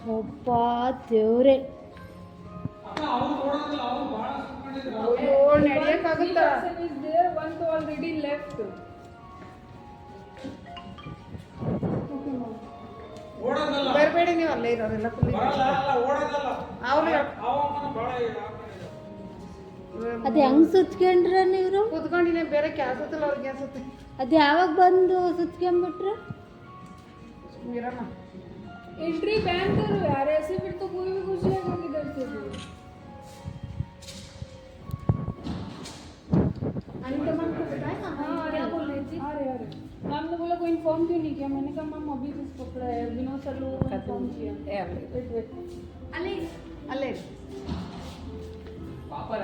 ಒಬ್ಬ ದೇವ್ರೆ ನಡೆಯಕ್ಕಾಗುತ್ತಾ ಒಂದು ಆಲ್ರೆಡಿ ಲೆಫ್ಟ್ ಬರಬೇಡಿ ನೀವು ಅಲ್ಲೇ ಇರೋರೆಲ್ಲ ಫುಲ್ ಅದು ಹೆಂಗ್ ಸುತ್ಕೊಂಡ್ರ ನೀವು ಕುತ್ಕೊಂಡಿನೇ ಬೇರೆ ಕ್ಯಾಸ್ ಹತ್ತಲ್ಲ ಅವ್ರಿಗೆ ಅನ್ಸುತ್ತೆ ಅದು ಯಾವಾಗ ಬಂದು ಸುತ್ಕೊಂಡ್ಬಿಟ್ರು मीरामा एंट्री बैन करो यार ऐसे फिर तो कोई भी घुस जाएगा किधर से भी अनिता मैम को पता है ना हाँ क्या बोल रही थी अरे मैम ने बोला कोई इन्फॉर्म क्यों नहीं किया मैंने कहा मैम अभी जिस पकड़ा है विनोद सर लोगों को इन्फॉर्म किया वेट अले अले पापा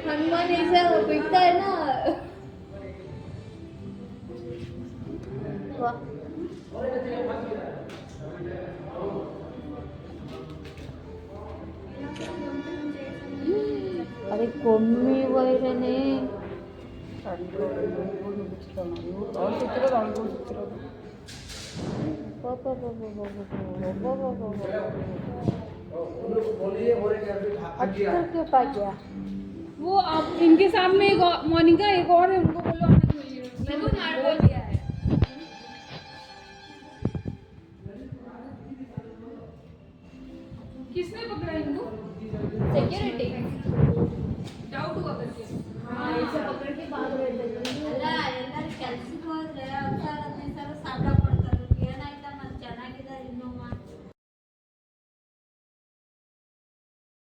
हनुमान ऐसा पिटता है ना अरे कोम्मी वैरने क्यों पा गया वो आप इनके सामने एक मोनिका एक और है उनको बोलो आने के लिए मैंने मार बोल दिया है किसने पकड़ा इनको सिक्योरिटी